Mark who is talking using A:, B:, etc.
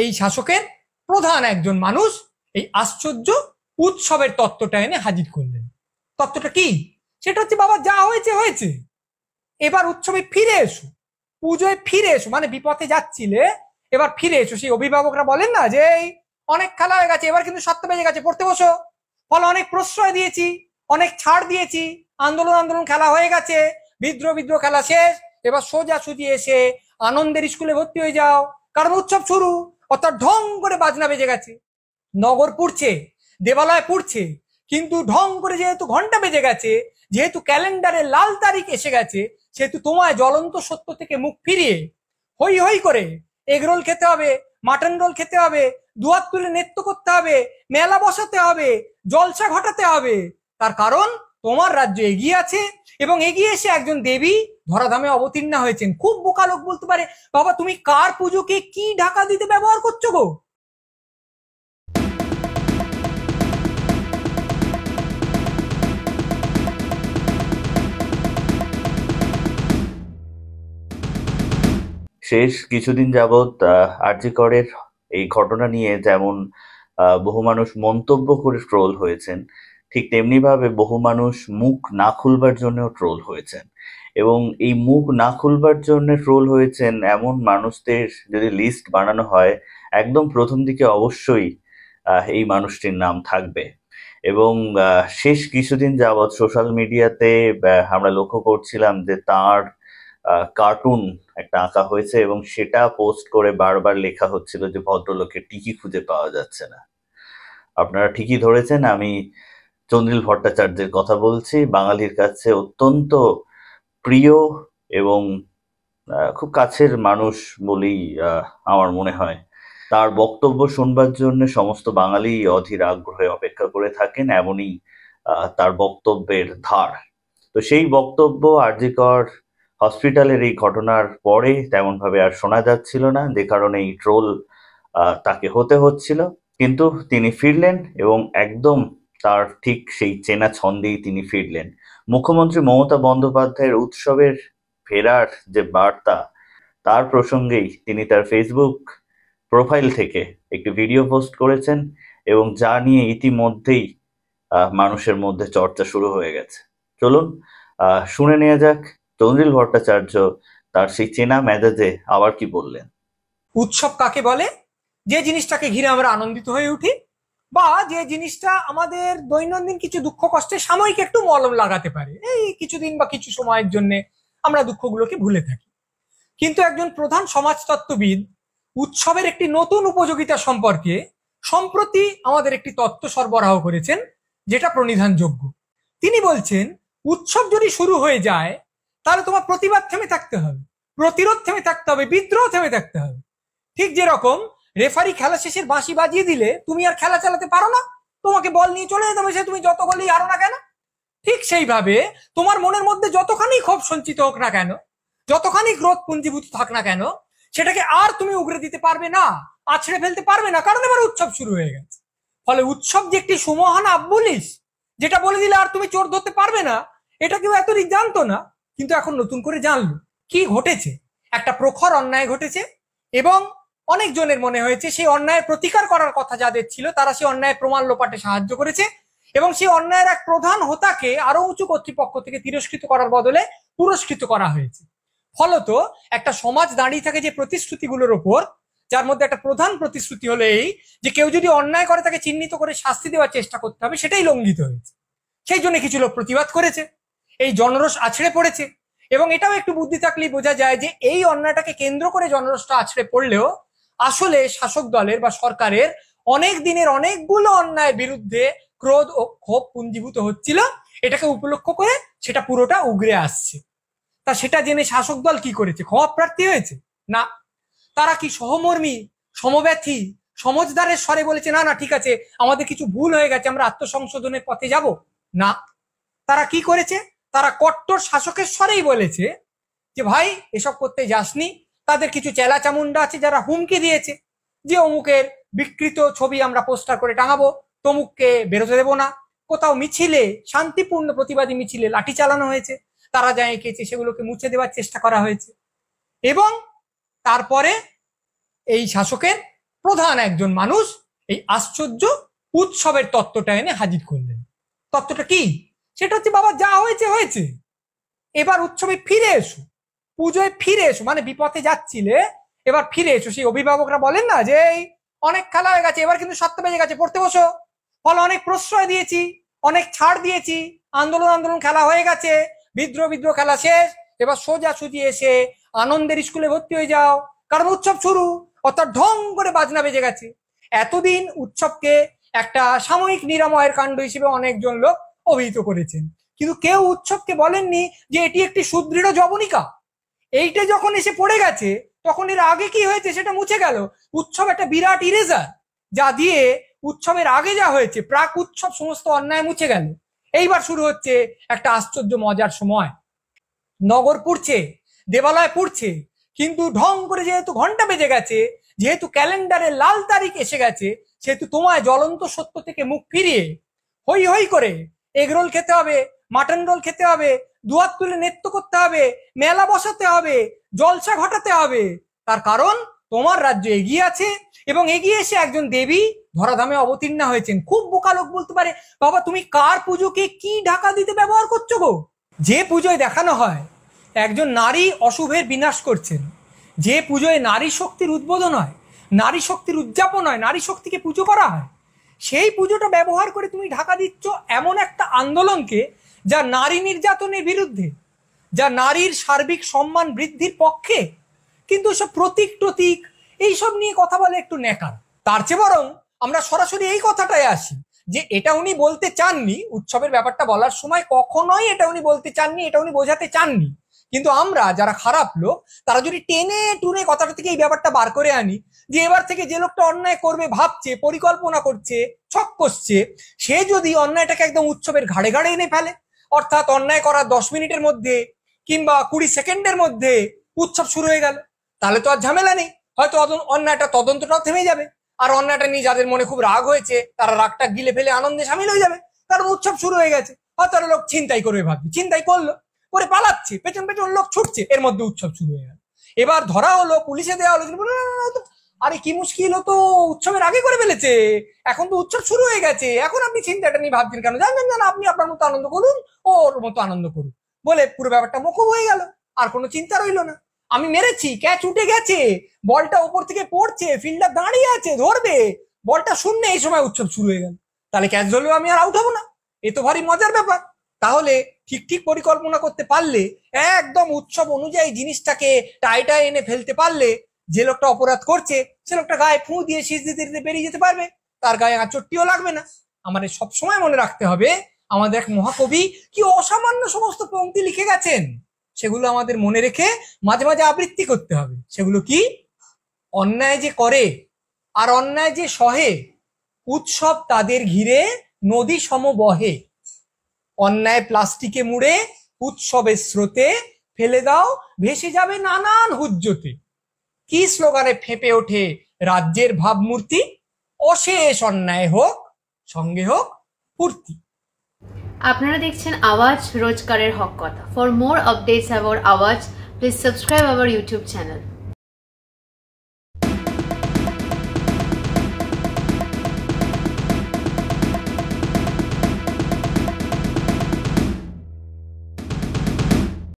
A: এই শাসকের প্রধান একজন মানুষ এই আশ্চর্য উৎসবের তত্ত্বটা এনে হাজির করলেন। তত্ত্বটা কি? সেটা হচ্ছে, বাবা যা হয়েছে হয়েছে, এবার উৎসবে ফিরে এসো, পুজোয় ফিরে এসো, মানে বিপথে যাচ্ছিলে এবার ফিরে এসো। সেই অভিভাবকরা বলেন না যে এই অনেক খেলা হয়ে গেছে, এবার কিন্তু 7টা বেজে গেছে, পড়তে বসো। ফলে অনেক প্রশ্রয় দিয়েছি, অনেক ছাড় দিয়েছি, আন্দোলন খেলা হয়ে গেছে, বিদ্রোহ খেলা শেষ, এবার সোজাসুজি এসে আনন্দের স্কুলে ভর্তি হয়ে যাও, কারণ উৎসব শুরু। অর্থাৎ ঢং করে বাজনা বেজে গেছে, নগর পুড়ছে, দেবালয় পুড়ছে, কিন্তু ঢং করে যেহেতু ঘন্টা বেজে গেছে, যেহেতু ক্যালেন্ডারে লাল তারিখ এসে গেছে, সেহেতু তোমায় জ্বলন্ত সত্য থেকে মুখ ফিরিয়ে হই হই করে এগরোল খেতে হবে, মাটন রোল খেতে হবে, দুয়ার তুলে নৃত্য করতে হবে, মেলা বসাতে হবে, জলসা ঘটাতে হবে। তার কারণ তোমার রাজ্য এগিয়ে আছে, এবং এগিয়ে এসে একজন দেবী ধরাধামে অবতীর্ণা হয়েছেন। খুব বোকা লোক বলতে পারে, বাবা তুমি কার পুজোকে কি ঢাকা দিতে ব্যবহার করছো গো?
B: শেষ কিছুদিন যাবৎ আরজি করের এই ঘটনা নিয়ে যেমন বহু মানুষ মন্তব্য করে ট্রোল হয়েছেন, ঠিক তেমনি ভাবে বহু মানুষ মুখ না খুলবার জন্য ট্রোল হয়েছেন। এবং এই মুখ না খুলবার জন্য ট্রোল হয়েছেন এমন মানুষদের যদি লিস্ট বানানো হয়, একদম প্রথম দিকে অবশ্যই এই মানুষটির নাম থাকবে। এবং শেষ কিছুদিন যাবৎ সোশ্যাল মিডিয়াতে আমরা লক্ষ্য করছিলাম যে তার কার্টুন একটা আঁকা হয়েছে, এবং সেটা পোস্ট করে বারবার লেখা হচ্ছিল যে ভদ্রলোকের টিকি খুঁজে পাওয়া যাচ্ছে না। আপনারা ঠিকই ধরেছেন, আমি চন্দ্রিল ভট্টাচার্যের কথা বলছি। বাঙালির কাছে অত্যন্ত প্রিয় এবং খুব কাছের মানুষ বলেই আমার মনে হয়। তার বক্তব্য শুনবার জন্য সমস্ত বাঙালি অধীর আগ্রহে অপেক্ষা করে থাকেন, এমনই তার বক্তব্যের ধার। তো সেই বক্তব্য আরজি কর হসপিটালের এই ঘটনার পরে তেমন ভাবে আর শোনা যাচ্ছিল না, যে কারণে এই ট্রোল তাকে হতে হচ্ছিল। কিন্তু তিনি ফিরলেন, এবং একদম তার ঠিক সেই চেনা ছন্দেই তিনি ফিরলেন। মুখ্যমন্ত্রী মমতা বন্দ্যোপাধ্যায়ের উৎসবের ফেরার যে বার্তা, তার প্রসঙ্গেই তিনি তার ফেসবুক প্রোফাইল থেকে একটি ভিডিও পোস্ট করেছেন, এবং যা নিয়ে ইতিমধ্যেই মানুষের মধ্যে চর্চা শুরু হয়ে গেছে। চলুন শুনে নেওয়া যাক চন্দ্রিল ভট্টাচার্য তার সেই চেনা মেজাজে আবার কি বললেন।
A: উৎসব কাকে বলে? যে জিনিসটাকে ঘিরে আমরা আনন্দিত হয়ে উঠি, বা যে জিনিসটা আমাদের দৈনন্দিন কিছু দুঃখ কষ্টে সাময়িক একটু মলম লাগাতে পারে, এই কিছুদিন বা কিছু সময়ের জন্য আমরা দুঃখগুলোকে ভুলে থাকি। কিন্তু একজন প্রধান সমাজতত্ত্ববিদ উৎসবের একটি নতুন উপযোগিতা সম্পর্কে সম্প্রতি আমাদের একটি তত্ত্ব সরবরাহ করেছেন, যেটা প্রণিধানযোগ্য। তিনি বলছেন, উৎসব যদি শুরু হয়ে যায় তাহলে তোমার প্রতিবাদ থেমে থাকতে হবে, প্রতিরোধ থেমে থাকতে হবে, বিদ্রোহ থেমে থাকতে হবে। ঠিক যেরকম রেফারি খেলা শেষের বাঁশি বাজিয়ে দিলে তুমি আর খেলা চালাতে পারো না, তোমাকে বল নিয়ে চলে যেতে হবে, সে তুমি যত বলেই হারো না কেন। ঠিক সেইভাবে তোমার মনের মধ্যে যতখানি ক্ষোভ সঞ্চিত হোক না কেন, যতখানি ক্রোধ পুঞ্জীভূত থাক না কেন, সেটাকে আর তুমি উগরে দিতে পারবে না, আছড়ে ফেলতে পারবে না, কারণ এবার উৎসব শুরু হয়ে গেছে। ফলে উৎসব যে একটি সুমহান আব্বুলিশ, যেটা বলে দিলে আর তুমি চোর ধরতে পারবে না, এটা কেউ এতদিন জানতো না, কিন্তু এখন নতুন করে জানলো। কি ঘটেছে? একটা প্রখর অন্যায় ঘটেছে, এবং অনেকজনের মনে হয়েছে সেই অন্যায়ের প্রতিকার করার কথা যাদের ছিল, তারা সেই অন্যায় প্রমাণ লোপাটে সাহায্য করেছে, এবং সেই অন্যায়ের এক প্রধান হোতাকে আরো উঁচু কর্তৃপক্ষ থেকে তিরস্কৃত করার বদলে পুরস্কৃত করা হয়েছে। ফলত একটা সমাজ দাঁড়িয়ে থাকে যে প্রতিশ্রুতিগুলোর ওপর, যার মধ্যে একটা প্রধান প্রতিশ্রুতি হলো এই যে কেউ যদি অন্যায় করে তাকে চিহ্নিত করে শাস্তি দেওয়ার চেষ্টা করতে হবে, সেটাই লঙ্ঘিত হয়েছে। সেই জন্য কিছু লোক প্রতিবাদ করেছে, এই জনরোষ আছড়ে পড়েছে। এবং এটাও একটু বুদ্ধি থাকলেই বোঝা যায় যে এই অন্যায়টাকে কেন্দ্র করে জনরোষটা আছড়ে পড়লেও আসলে শাসক দলের বা সরকারের অনেক দিনের অনেকগুলো অন্যায়ের বিরুদ্ধে ক্রোধ ও ক্ষোভ পুঞ্জীভূত হচ্ছিল, এটাকে উপলক্ষ করে সেটা পুরোটা উগরে আসছে। তা সেটা জেনে শাসক দল কি করেছে? ক্ষমা প্রার্থী হয়েছে? না, তারা কি সহমর্মী, সমব্যথী, সমজদারের স্বরে বলেছে না না ঠিক আছে, আমাদের কিছু ভুল হয়ে গেছে, আমরা আত্মসংশোধনের পথে যাব? না, তারা কি করেছে? তারা কট্টর শাসকের স্বরেই বলেছে যে ভাই এসব করতে যাসনি। তাদের কিছু চেলা চামুন্ডা আছে যারা হুমকি দিয়েছে যে অমুকের বিকৃত ছবি আমরা পোস্টার করে টাঙাবো, তমুককে বেরোতে দেবো না। কোথাও মিছিলে, শান্তিপূর্ণ প্রতিবাদী মিছিলে লাঠি চালানো হয়েছে, তারা যা এঁকেছে সেগুলোকে মুছে দেওয়ার চেষ্টা করা হয়েছে। এবং তারপরে এই শাসকের প্রধান একজন মানুষ এই আশ্চর্য উৎসবের তত্ত্বটা এনে হাজির করলেন। তত্ত্বটা কি? সেটা হচ্ছে, বাবা যা হয়েছে হয়েছে, এবার উৎসবে ফিরে এসো, পুজোয় ফিরে এসো, মানে বিপথে যাচ্ছিলে এবার ফিরে এসো। সেই অভিভাবকরা বলেন না যে এই অনেক খেলা হয়ে গেছে, এবার কিন্তু 7টা বেজে গেছে, পড়তে বসো। ফলে অনেক প্রশ্রয় দিয়েছি, অনেক ছাড় দিয়েছি, আন্দোলন খেলা হয়ে গেছে, বিদ্রোহ খেলা শেষ, এবার সোজাসুজি এসে আনন্দের স্কুলে ভর্তি হয়ে যাও, কারণ উৎসব শুরু। অর্থাৎ ঢং করে বাজনা বেজে গেছে। এতদিন উৎসবকে একটা সাময়িক নিরাময়ের কাণ্ড হিসেবে অনেকজন লোক অভিহিত করেছেন, কিন্তু কেউ উৎসবকে বলেননি যে এটি একটি সুদৃঢ় জবনিকা। এইটা যখন এসে পড়ে গেছে, তখন এর আগে কি হয়েছে সেটা মুছে গেল। উৎসব একটা বিরাট ইরেজার, যা দিয়ে উৎসবের আগে যা হয়েছে প্রাক উৎসব সমস্ত অন্যায় মুছে গেল। এইবার শুরু হচ্ছে একটা আশ্চর্য মজার সময়। নগর পুড়ছে, দেবালয় পুড়ছে, কিন্তু ঢং করে যেহেতু ঘন্টা বেজে গেছে, যেহেতু ক্যালেন্ডারে লাল তারিখ এসে গেছে, সেহেতু তোমায় জ্বলন্ত সত্য থেকে মুখ ফিরিয়ে হই হই করে এগরোল খেতে হবে, মাটন রোল খেতে হবে, দুয়ার তুলে নৃত্য করতে হবে, মেলা বসাতে হবে, জলসা ঘটাতে হবে। তার কারণ তোমার রাজ্য এগিয়ে আছে, এবং এগিয়ে এসে একজন দেবী ধরাধামে অবতীর্ণা হয়েছেন। খুব বোকা লোক বলতে পারে, বাবা তুমি কার পুজোকে কি ঢাকা দিতে ব্যবহার করছো গো? যে পুজোয় দেখানো হয় একজন নারী অশুভের বিনাশ করছেন, যে পুজোয় নারী শক্তির উদ্বোধন হয়, নারী শক্তির উদযাপন হয়, নারী শক্তিকে পুজো করা হয়, সেই পুজোটা ব্যবহার করে তুমি ঢাকা দিচ্ছ এমন একটা আন্দোলনকে যা নারী নির্যাতনের বিরুদ্ধে, যা নারীর সার্বিক সম্মান বৃদ্ধির পক্ষে। কিন্তু সব প্রতীক এইসব নিয়ে কথা বলে একটু নেকার। তার চেয়ে বরং আমরা সরাসরি এই কথাটাই আসি যে এটা উনি বলতে চাননি, উৎসবের ব্যাপারটা বলার সময় কখনোই এটা উনি বলতে চাননি, এটা উনি বোঝাতে চাননি। কিন্তু আমরা যারা খারাপ লোক, তারা যদি টেনে টুনে কথাটা থেকে এই ব্যাপারটা বার করে আনি যে এবার থেকে যে লোকটা অন্যায় করবে ভাবছে, পরিকল্পনা করছে, ছক কষছে, সে যদি অন্যায়টাকে একদম উৎসবের ঘাড়ে ঘাড়ে এনে ফেলে, অর্থাৎ অন্যায় করার 10 মিনিটের মধ্যে কিংবা 20 সেকেন্ডের মধ্যে উৎসব শুরু হয়ে গেল, তাহলে তো আর ঝামেলা নেই। হয়তো অন্যায়টা তদন্তটাও থেমে যাবে, আর অন্যায়টা নিয়ে যাদের মনে খুব রাগ হয়েছে তারা রাগটা গিলে ফেলে আনন্দে সামিল হয়ে যাবে, কারণ উৎসব শুরু হয়ে গেছে। হয়তো লোক ছিনতাই করবে ভাবছে, ছিনতাই করলো, করে পালাচ্ছে, পেছন লোক ছুটছে, এর মধ্যে উৎসব শুরু হয়ে গেল। এবার ধরা হলো, পুলিশে দেওয়া হলো, আরে কি মুশকিল, তো উৎসবের আগে করে ফেলেছে, এখন তো উৎসব শুরু হয়ে গেছে, এখন আপনি চিন্তাটা নিয়ে ভাবছেন কেন? জানেন আপনি আপনার মতো আনন্দ করুন, ওর মতো আনন্দ করুন, বলে পুরো ব্যাপারটা মকুব হয়ে গেল, আর কোনো চিন্তা রইলো না। আমি মেরেছি, ক্যাচ উঠে গেছে, বলটা উপর থেকে পড়ছে, ফিল্ডার দাঁড়িয়ে আছে, ধরবে, বলটা শূন্য, এই সময় উৎসব শুরু হয়ে গেল। তাহলে ক্যাচ ধরলেও আমি আর আউট হবো না, এ তো ভারী মজার ব্যাপার। তাহলে ঠিক পরিকল্পনা করতে পারলে, একদম উৎসব অনুযায়ী জিনিসটাকে টাইটায় এনে ফেলতে পারলে, যে লোকটা অপরাধ করছে সে লোকটা গায়ে ফু দিয়ে শীষ দিতে দিতে বেরিয়ে যেতে পারবে, তার গায়ে আর চট্টিও লাগবে না। আমাদের সবসময় মনে রাখতে হবে, আমাদের এক মহাকবি কি অসামান্য সমস্ত পংক্তি লিখে গেছেন, সেগুলো আমাদের মনে রেখে মাঝে মাঝে আবৃত্তি করতে হবে। সেগুলো কি? অন্যায় যে করে আর অন্যায় যে সহে, উৎসব তাদের ঘিরে নদী সম বহে। অন্যায় প্লাস্টিকে মুড়ে উৎসবের স্রোতে ফেলে দাও, ভেসে যাবে নানান হুজ্জতে। কি স্লোগানে ফেঁপে ওঠে রাজ্যের ভাবমূর্তি, অশেষ অন্যায় হোক, সঙ্গে হোক ফুর্তি।
C: আপনারা দেখছেন আওয়াজ, রোজকারের হক কথা। ফর মোর আপডেটস অ্যাবাউট আওয়াজ, please subscribe our YouTube channel.